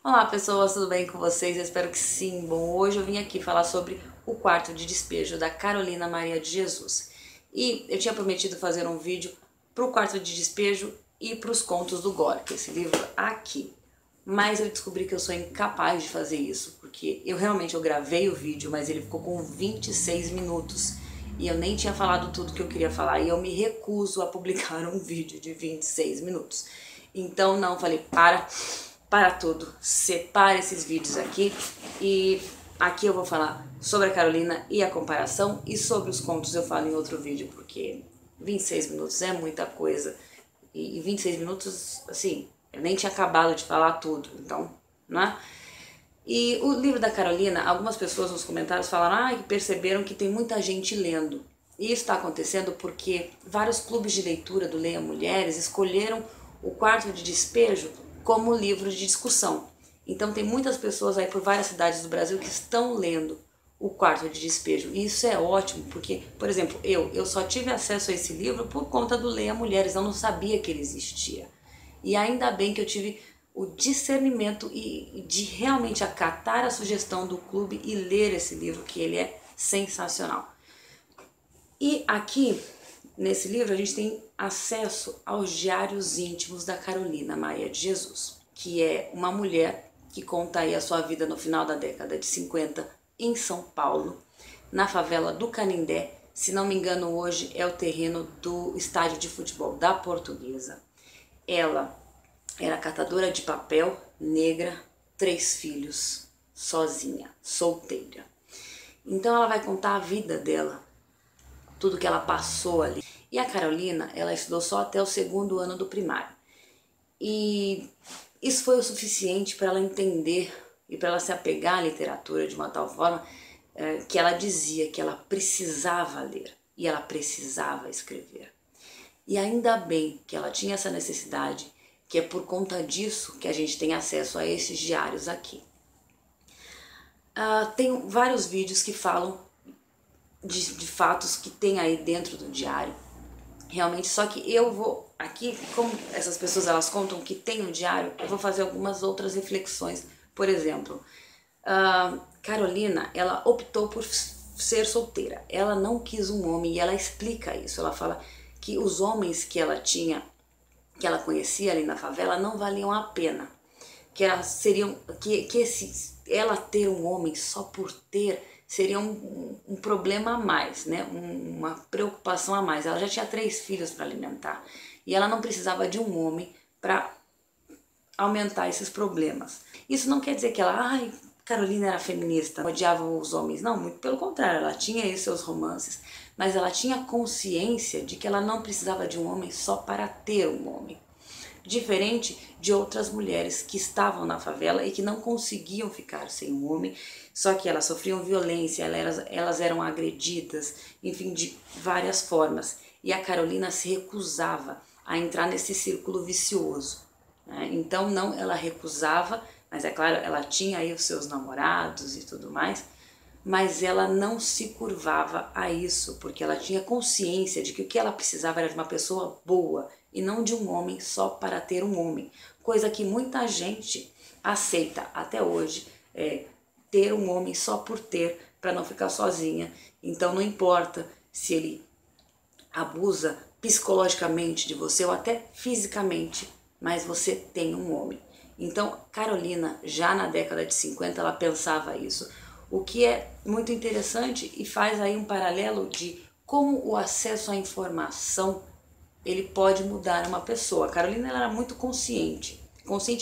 Olá pessoas, tudo bem com vocês? Eu espero que sim. Bom, hoje eu vim aqui falar sobre O Quarto de Despejo, da Carolina Maria de Jesus. E eu tinha prometido fazer um vídeo para o Quarto de Despejo e para os Contos do Gork, esse livro aqui. Mas eu descobri que eu sou incapaz de fazer isso, porque eu gravei o vídeo, mas ele ficou com 26 minutos. E eu nem tinha falado tudo que eu queria falar, e eu me recuso a publicar um vídeo de 26 minutos. Então não, falei, para tudo, separa esses vídeos aqui e aqui eu vou falar sobre a Carolina e a comparação, e sobre os contos eu falo em outro vídeo, porque 26 minutos é muita coisa e 26 minutos, assim, eu nem tinha acabado de falar tudo, então, não é? E o livro da Carolina, algumas pessoas nos comentários falaram que perceberam que tem muita gente lendo. E isso está acontecendo porque vários clubes de leitura do Leia Mulheres escolheram O Quarto de Despejo como livro de discussão. Então tem muitas pessoas aí por várias cidades do Brasil que estão lendo O Quarto de Despejo. E isso é ótimo, porque, por exemplo, eu só tive acesso a esse livro por conta do Leia Mulheres, eu não sabia que ele existia. E ainda bem que eu tive o discernimento e de realmente acatar a sugestão do clube e ler esse livro, que ele é sensacional. E aqui, nesse livro, a gente tem acesso aos diários íntimos da Carolina Maria de Jesus, que é uma mulher que conta aí a sua vida no final da década de 50 em São Paulo, na favela do Canindé. Se não me engano, hoje é o terreno do estádio de futebol da Portuguesa. Ela era catadora de papel, negra, 3 filhos, sozinha, solteira. Então ela vai contar a vida dela, tudo que ela passou ali. E a Carolina, ela estudou só até o 2º ano do primário. E isso foi o suficiente para ela entender e para ela se apegar à literatura de uma tal forma que ela dizia que ela precisava ler e ela precisava escrever. E ainda bem que ela tinha essa necessidade, que é por conta disso que a gente tem acesso a esses diários aqui. Tem vários vídeos que falam de fatos que tem aí dentro do diário, realmente, só que eu vou aqui, como essas pessoas elas contam que tem no diário, eu vou fazer algumas outras reflexões. Por exemplo, Carolina, ela optou por ser solteira, ela não quis um homem e ela explica isso. Ela fala que os homens que ela tinha, que ela conhecia ali na favela, não valiam a pena, que elas seriam, ela ter um homem só por ter seria um problema a mais, né? Uma preocupação a mais. Ela já tinha 3 filhos para alimentar e ela não precisava de um homem para aumentar esses problemas. Isso não quer dizer que ela, Carolina era feminista, odiava os homens. Não, muito pelo contrário, ela tinha aí seus romances, mas ela tinha consciência de que ela não precisava de um homem só para ter um homem. Diferente de outras mulheres que estavam na favela e que não conseguiam ficar sem um homem, só que elas sofriam violência, elas eram agredidas, enfim, de várias formas. E a Carolina se recusava a entrar nesse círculo vicioso, né? Então não, ela recusava, mas é claro, ela tinha aí os seus namorados e tudo mais, mas ela não se curvava a isso, porque ela tinha consciência de que o que ela precisava era de uma pessoa boa e não de um homem só para ter um homem, coisa que muita gente aceita até hoje, ter um homem só por ter, para não ficar sozinha. Então não importa se ele abusa psicologicamente de você ou até fisicamente, mas você tem um homem. Então Carolina, já na década de 50, ela pensava isso, o que é muito interessante e faz aí um paralelo de como o acesso à informação ele pode mudar uma pessoa. A Carolina, ela era muito consciente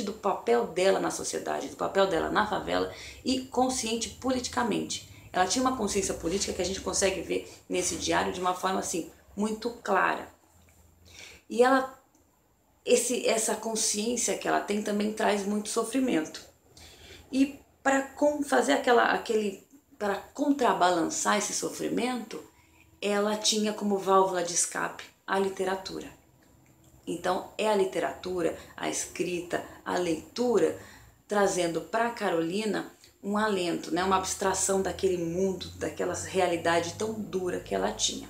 do papel dela na sociedade, do papel dela na favela e consciente politicamente. Ela tinha uma consciência política que a gente consegue ver nesse diário de uma forma assim muito clara. E essa consciência que ela tem também traz muito sofrimento. E para fazer para contrabalançar esse sofrimento, ela tinha como válvula de escape a literatura. Então é a literatura, a escrita, a leitura, trazendo para Carolina um alento, né, uma abstração daquele mundo, daquela realidade tão dura que ela tinha.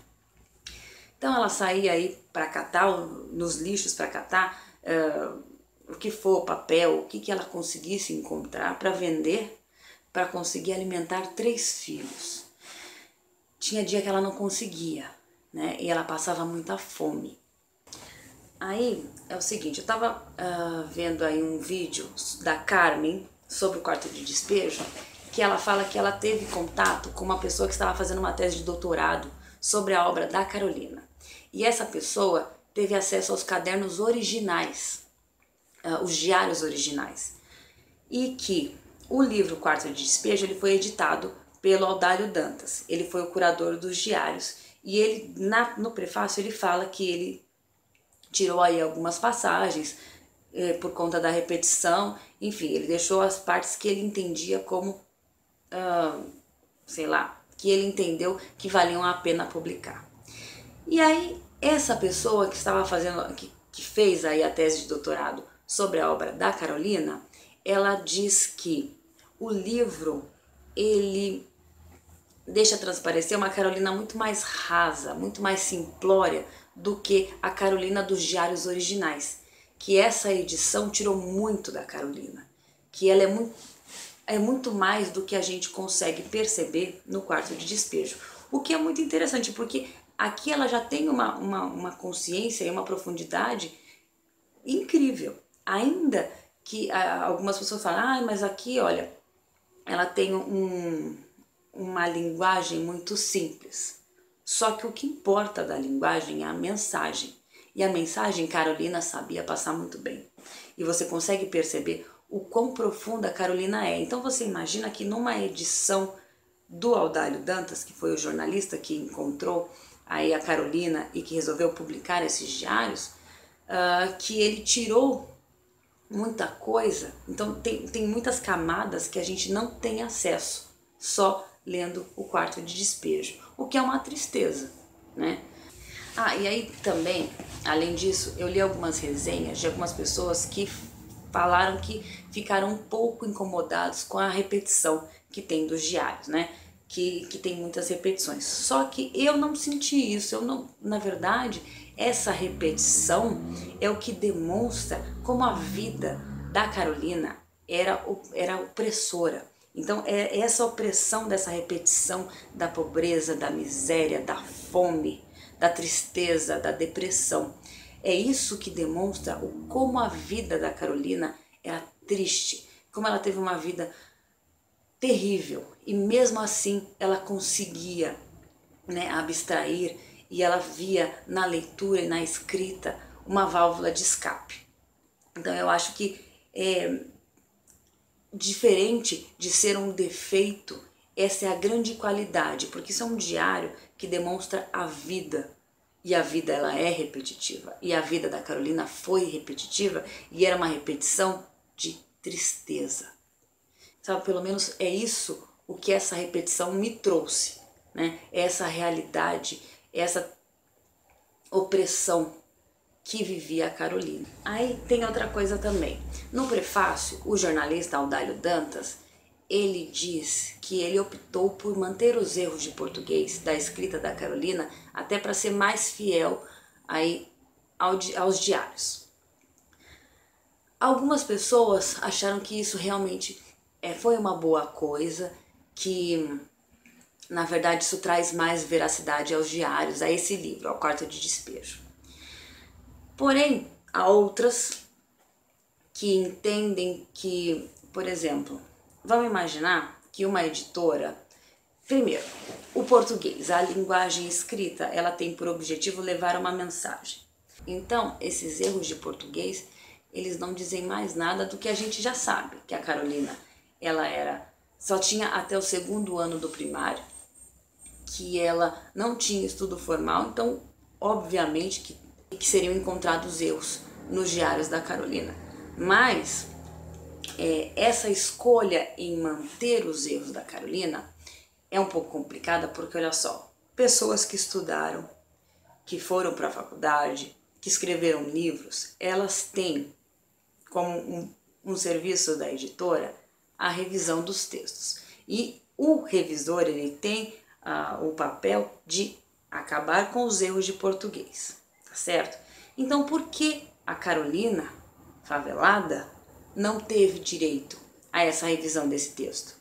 Então ela saía aí para catar, nos lixos para catar o que for, papel, o que ela conseguisse encontrar para vender, para conseguir alimentar 3 filhos. Tinha dia que ela não conseguia, né? E ela passava muita fome. Aí é o seguinte, eu estava vendo aí um vídeo da Carmen sobre o quarto de despejo, que ela fala que ela teve contato com uma pessoa que estava fazendo uma tese de doutorado sobre a obra da Carolina. E essa pessoa teve acesso aos cadernos originais, os diários originais. E que o livro Quarto de Despejo ele foi editado pelo Audálio Dantas. Ele foi o curador dos diários e ele no prefácio ele fala que ele tirou aí algumas passagens por conta da repetição, enfim, ele deixou as partes que ele entendia como, sei lá, que ele entendeu que valiam a pena publicar. E aí, essa pessoa que estava fazendo, que fez aí a tese de doutorado sobre a obra da Carolina, ela diz que o livro, ele deixa transparecer uma Carolina muito mais rasa, muito mais simplória do que a Carolina dos diários originais, que essa edição tirou muito da Carolina, que ela é muito mais do que a gente consegue perceber no quarto de despejo, o que é muito interessante, porque aqui ela já tem uma consciência e uma profundidade incrível, ainda que algumas pessoas falam, mas aqui, olha, ela tem uma linguagem muito simples. Só que o que importa da linguagem é a mensagem. E a mensagem Carolina sabia passar muito bem. E você consegue perceber o quão profunda a Carolina é. Então você imagina que numa edição do Audálio Dantas, que foi o jornalista que encontrou aí a Carolina e que resolveu publicar esses diários, que ele tirou muita coisa. Então tem muitas camadas que a gente não tem acesso, só lendo o quarto de despejo, o que é uma tristeza, né? E aí também, além disso, eu li algumas resenhas de algumas pessoas que falaram que ficaram um pouco incomodados com a repetição que tem dos diários, né? Que tem muitas repetições. Só que eu não senti isso, na verdade, essa repetição é o que demonstra como a vida da Carolina era opressora. Então é essa opressão dessa repetição da pobreza, da miséria, da fome, da tristeza, da depressão. É isso que demonstra como a vida da Carolina era triste, como ela teve uma vida terrível e mesmo assim ela conseguia, né, abstrair e ela via na leitura e na escrita uma válvula de escape. Então eu acho que diferente de ser um defeito, essa é a grande qualidade, porque isso é um diário que demonstra a vida. E a vida ela é repetitiva. E a vida da Carolina foi repetitiva e era uma repetição de tristeza. Sabe, pelo menos é isso o que essa repetição me trouxe, né? Essa realidade, essa opressão que vivia a Carolina. Aí tem outra coisa também. No prefácio, o jornalista Audálio Dantas, ele diz que ele optou por manter os erros de português da escrita da Carolina até para ser mais fiel aí aos diários. Algumas pessoas acharam que isso realmente foi uma boa coisa, que na verdade isso traz mais veracidade aos diários, a esse livro, ao Quarto de Despejo. Porém, há outras que entendem que, por exemplo, vamos imaginar que uma editora, primeiro, o português, a linguagem escrita, ela tem por objetivo levar uma mensagem. Então, esses erros de português, eles não dizem mais nada do que a gente já sabe, que a Carolina, ela só tinha até o 2º ano do primário, que ela não tinha estudo formal, então, obviamente que seriam encontrados erros nos diários da Carolina. Mas essa escolha em manter os erros da Carolina é um pouco complicada porque, olha só, pessoas que estudaram, que foram para a faculdade, que escreveram livros, elas têm como um serviço da editora a revisão dos textos. E o revisor, ele tem o papel de acabar com os erros de português. Certo? Então, por que a Carolina favelada não teve direito a essa revisão desse texto.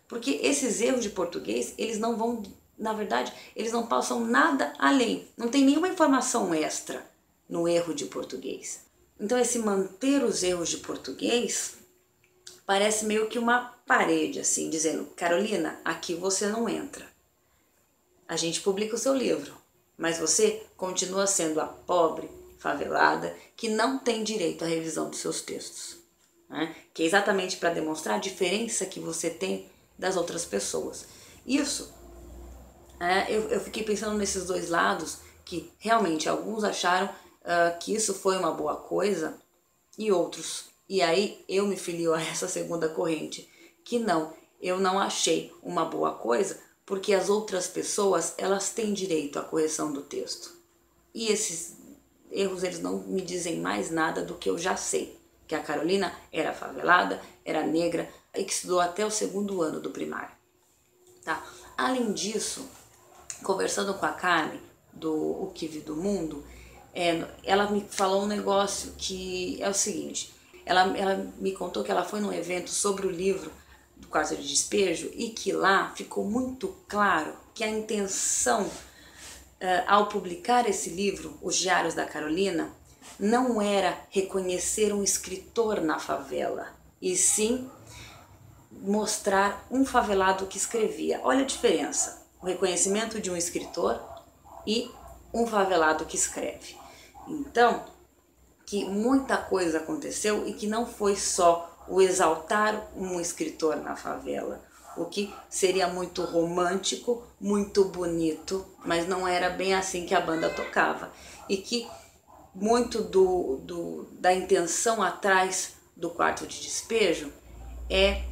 Porque esses erros de português, eles não vão, na verdade, eles não passam nada além. Não tem nenhuma informação extra no erro de português. Então esse manter os erros de português parece meio que uma parede, assim, dizendo: Carolina, aqui você não entra. A gente publica o seu livro, mas você continua sendo a pobre, favelada, que não tem direito à revisão dos seus textos. Né? Que é exatamente para demonstrar a diferença que você tem das outras pessoas. Isso, eu fiquei pensando nesses dois lados, que realmente alguns acharam que isso foi uma boa coisa e outros. E aí eu me filio a essa segunda corrente, que não, eu não achei uma boa coisa, porque as outras pessoas, elas têm direito à correção do texto. E esses erros, eles não me dizem mais nada do que eu já sei. Que a Carolina era favelada, era negra e que estudou até o 2º ano do primário. Tá? Além disso, conversando com a Carmen, do O Que Vi do Mundo, ela me falou um negócio que é o seguinte: ela me contou que ela foi num evento sobre o livro do Quarto de Despejo e que lá ficou muito claro que a intenção ao publicar esse livro, Os Diários da Carolina, não era reconhecer um escritor na favela, e sim mostrar um favelado que escrevia. Olha a diferença, o reconhecimento de um escritor e um favelado que escreve. Então, que muita coisa aconteceu e que não foi só o exaltar um escritor na favela, o que seria muito romântico, muito bonito, mas não era bem assim que a banda tocava. E que muito da intenção atrás do Quarto de Despejo é,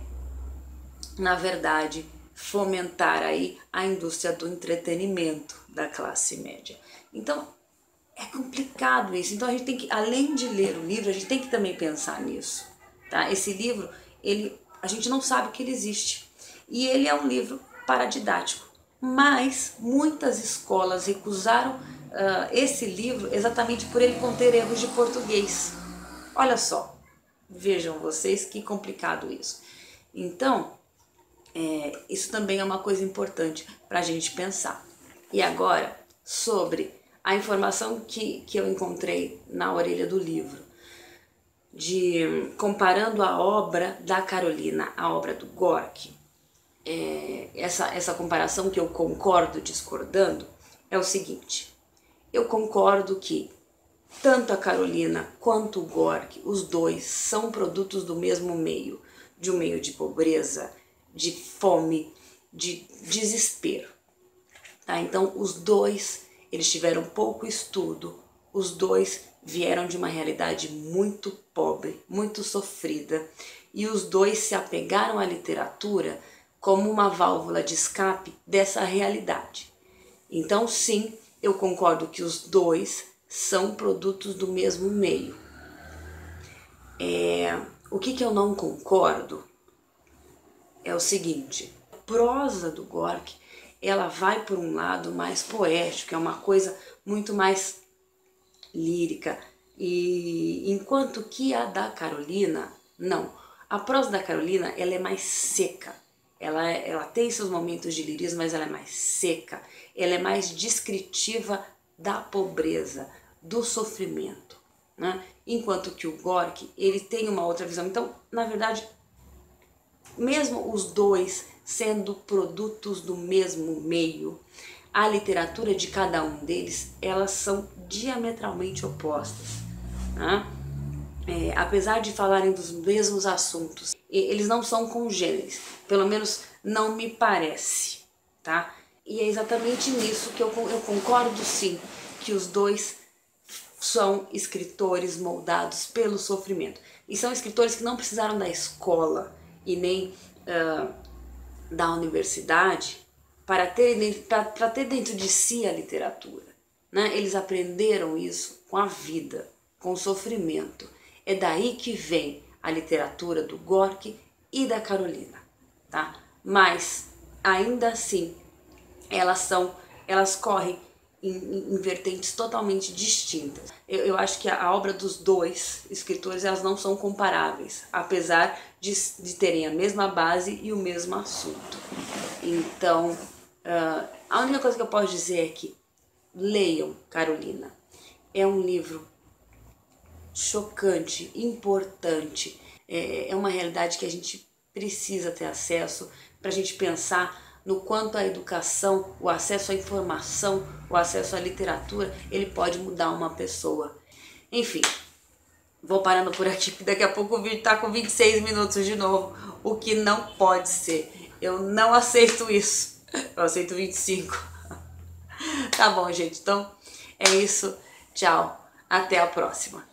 na verdade, fomentar aí a indústria do entretenimento da classe média. Então, é complicado isso. Então a gente tem que, além de ler o livro, a gente tem que também pensar nisso. Tá? Esse livro, a gente não sabe que ele existe. E ele é um livro paradidático. Mas muitas escolas recusaram esse livro exatamente por ele conter erros de português. Olha só, vejam vocês que complicado isso. Então, isso também é uma coisa importante para a gente pensar. E agora, sobre a informação que eu encontrei na orelha do livro, comparando a obra da Carolina à obra do Gorky, essa comparação que eu concordo discordando é o seguinte: eu concordo que tanto a Carolina quanto o Gorky, os dois são produtos do mesmo meio, de um meio de pobreza, de fome, de desespero. Tá? Então os dois, eles tiveram pouco estudo, os dois vieram de uma realidade muito pobre, muito sofrida, e os dois se apegaram à literatura como uma válvula de escape dessa realidade. Então sim, eu concordo que os dois são produtos do mesmo meio. O que eu não concordo é o seguinte: a prosa do Gorky, ela vai por um lado mais poético, é uma coisa muito mais lírica, e enquanto que a da Carolina, não. A prosa da Carolina, ela é mais seca, ela tem seus momentos de lirismo, mas ela é mais seca, ela é mais descritiva da pobreza, do sofrimento, né? Enquanto que o Gorky, ele tem uma outra visão. Então, na verdade, mesmo os dois sendo produtos do mesmo meio, a literatura de cada um deles, elas são diametralmente opostas, né? Apesar de falarem dos mesmos assuntos, eles não são congêneres, pelo menos não me parece, tá? E é exatamente nisso que eu concordo sim, que os dois são escritores moldados pelo sofrimento. E são escritores que não precisaram da escola e nem da universidade para ter dentro de si a literatura, né? Eles aprenderam isso com a vida, com o sofrimento. É daí que vem a literatura do Gorky e da Carolina, tá? Mas ainda assim elas correm em vertentes totalmente distintas. Eu acho que a obra dos dois escritores, elas não são comparáveis, apesar de terem a mesma base e o mesmo assunto. Então, a única coisa que eu posso dizer é que leiam Carolina. É um livro chocante, importante, é uma realidade que a gente precisa ter acesso para a gente pensar no quanto a educação, o acesso à informação, o acesso à literatura, ele pode mudar uma pessoa. Enfim, vou parando por aqui, porque daqui a pouco o vídeo tá com 26 minutos de novo, o que não pode ser. Eu não aceito isso. Eu aceito 25. Tá bom, gente. Então, é isso. Tchau. Até a próxima.